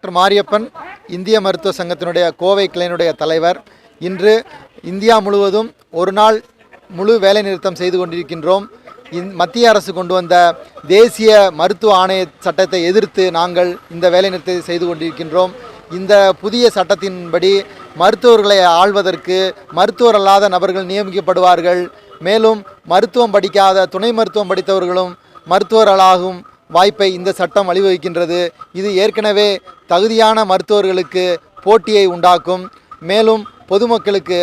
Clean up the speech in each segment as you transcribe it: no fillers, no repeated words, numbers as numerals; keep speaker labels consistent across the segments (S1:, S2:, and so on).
S1: Doctor Mariyappan, இந்திய மருத்துவ சங்கத்தினுடைய கோவை கிளையினுடைய தலைவர். இன்று இந்தியா முழுவதும் ஒரு நாள் முழு வேலைநிறுத்தம் செய்து கொண்டிருக்கின்றோம். மத்திய அரசு கொண்டு வந்த தேசிய மருத்துவ ஆணைய சட்டத்தை எதிர்த்து நாங்கள் இந்த வேலைநிறுத்தத்தை செய்து கொண்டிருக்கின்றோம். இந்த புதிய சட்டத்தின்படி மருத்துவர்களை ஆள்வதற்கு மருத்துவர் அல்லாத நபர்கள் நியமிக்கப்படுவார்கள். மேலும் மருத்துவம் படிக்காத துணை மருத்துவம் படித்தவர்களும் மருத்துவர்களாகும் வாய்ப்பை இந்த சட்டம் வழிவகுக்கின்றது. இது ஏற்கனவே தகுதியான மருத்துவர்களுக்கு போட்டியை உண்டாக்கும். மேலும் பொதுமக்களுக்கு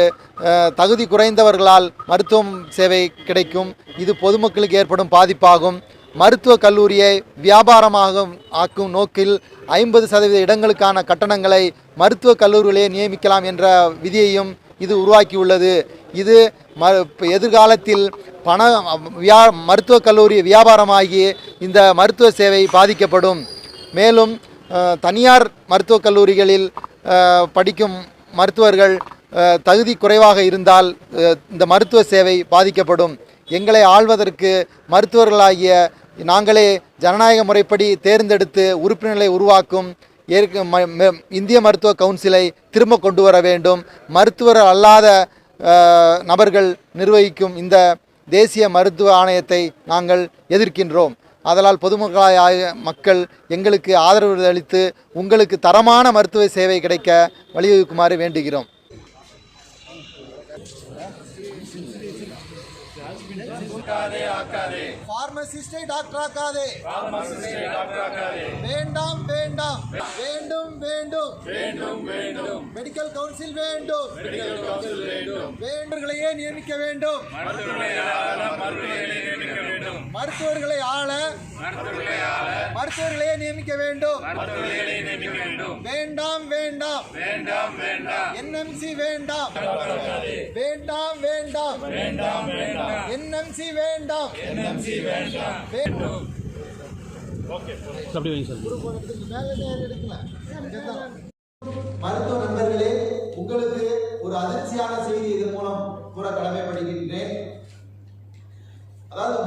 S1: தகுதி குறைந்தவர்களால் மருத்துவம் சேவை கிடைக்கும். இது பொதுமக்களுக்கு ஏற்படும் பாதிப்பாகும். மருத்துவக் கல்லூரியை வியாபாரமாக ஆக்கும் நோக்கில் 50% இடங்களுக்கான கட்டணங்களை மருத்துவக் கல்லூரிகளே நியமிக்கலாம் என்ற விதியையும் இது உருவாக்கியுள்ளது. இது எதிர்காலத்தில் மருத்துவக் கல்லூரி வியாபாரமாகி இந்த மருத்துவ சேவை பாதிக்கப்படும். மேலும் தனியார் மருத்துவக் கல்லூரிகளில் படிக்கும் மருத்துவர்கள் தகுதி குறைவாக இருந்தால் இந்த மருத்துவ சேவை பாதிக்கப்படும். எங்களை ஆள்வதற்கு மருத்துவர்களாகிய நாங்களே ஜனநாயக முறைப்படி தேர்ந்தெடுத்து உறுப்பினர்களை உருவாக்கும் இந்திய மருத்துவ கவுன்சிலை திரும்ப கொண்டு வர வேண்டும். மருத்துவர் அல்லாத நபர்கள் நிர்வகிக்கும் இந்த தேசிய மருத்துவ ஆணையத்தை நாங்கள் எதிர்க்கின்றோம். அதனால் பொதுமக்களாய மக்கள் எங்களுக்கு ஆதரவு அளித்து உங்களுக்கு தரமான மருத்துவ சேவை கிடைக்க வழிவகுக்குமாறு வேண்டுகிறோம்.
S2: பார்மசிஸ்டை டாக்டர் ஆக்காதே. வேண்டாம் வேண்டாம், வேண்டும் வேண்டும் வேண்டும் வேண்டும். மெடிக்கல் கவுன்சில் வேண்டும். வேண்டவர்களையே நியமிக்க வேண்டும். மருத்துவர்களை ஆள மருத்துவர்களையே நியமிக்க வேண்டும். வேண்டாம் வேண்டாம் என்எம்சி வேண்டாம். வேண்டாம் வேண்டாம் என்எம்சி வேண்டாம்.
S3: மருத்துவ நண்பர்களே, உங்களுக்கு ஒரு அதிர்ச்சியான செய்தி இதன் மூலம் கூற கடமைப்படுகின்றேன். அதாவது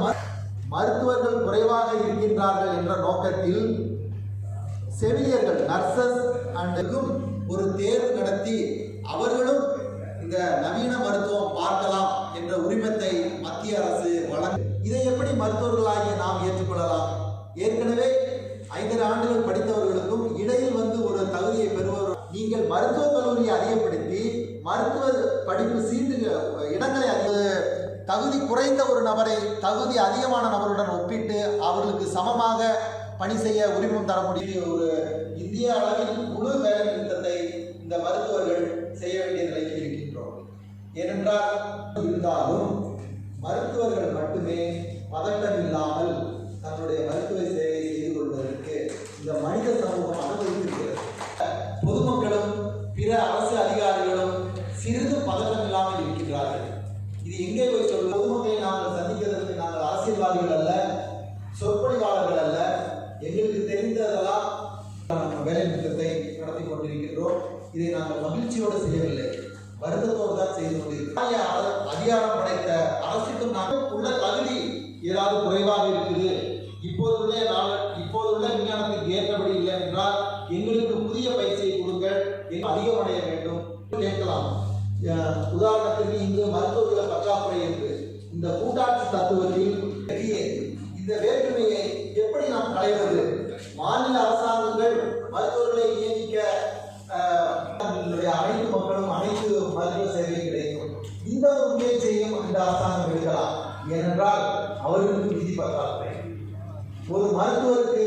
S3: மருத்துவர்கள் குறைவாக இருக்கின்றார்கள் என்ற நோக்கத்தில் செவிலியர்கள் நர்சஸ் அண்டும் ஒரு தேர்வு நடத்தி அவர்களும் இந்த நவீன மருத்துவம் பார்க்கலாம் என்ற உரிமத்தை மத்திய அரசு வழங்க. இதை எப்படி மருத்துவர்களாகிய நாம் ஏற்றுக்கொள்ளலாம்? ஏற்கனவே 5 ஆண்டுகள் படித்தவர்களுக்கும் இடையில் ஒரு தகுதியை பெறுவர். நீங்கள் மருத்துவக் கல்லூரியை அதிகப்படுத்தி மருத்துவ படிப்பு இடங்களை தகுதி குறைந்த ஒரு நபரை தகுதி அதிகமான நபருடன் ஒப்பிட்டு அவர்களுக்கு சமமாக பணி செய்ய உரிமம் தர முடியும். ஒரு இந்திய அளவில் முழு வேலை நிறுத்தத்தை இந்த மருத்துவர்கள் செய்ய வேண்டிய நிலையில் இருக்கின்றோம். ஏனென்றால் இருந்தாலும் மருத்துவர்கள் மட்டுமே பதட்டம் இல்லாமல் தன்னுடைய மருத்துவ சேவை செய்து கொள்வதற்கு இந்த மனித சமூகம் அனுமதித்திருக்கிறது. பொதுமக்களும் பிற அரசு அதிகாரிகளும் சிறிது பதட்டம் இல்லாமல் இருக்கின்றார்கள். இது எங்கே போய் சொல்ல? பொதுமக்களை நாங்கள் சந்திக்கிறதுக்கு நாங்கள் அரசியல்வாதிகள் அல்ல, சொற்பொழிவாளர்கள் அல்ல. எங்களுக்கு தெரிந்ததெல்லாம் வேலை நிறுத்தத்தை நடத்தி கொண்டிருக்கின்றோம். இதை நாங்கள் மகிழ்ச்சியோடு செய்யவில்லை, வருத்தத்தோடு தான் செய்து கொண்டிருக்கிறோம். அதிகாரம் படைத்த அரசுக்கும் நாங்கள் உள்ள தகுதி ஏதாவது குறைவாக இருக்குது, இப்போதுள்ள விஞ்ஞானத்துக்கு ஏற்றபடி இல்லை என்றால் எங்களுக்கு புதிய பயிற்சியை கொடுங்கள், அதிகமடைய வேண்டும் கேட்கலாம். உதாரணத்துக்கு இங்கு மருத்துவர்களை பற்றாக்குறை என்று இந்த கூட்டாட்சி தத்துவத்தில் இந்த வேற்றுமையை எப்படி நாம் களைவது? மாநில அரசாங்கங்கள் மருத்துவர்களை நியமிக்க அனைத்து மக்களும் அனைத்து மருத்துவ சேவை கிடைக்கும். இந்த ஒரு முயற்சியையும் இந்த அரசாங்கம் எடுக்கலாம். ஏனென்றால் அவர்களுக்கு விதி பற்றாக்குறை. ஒரு மருத்துவருக்கு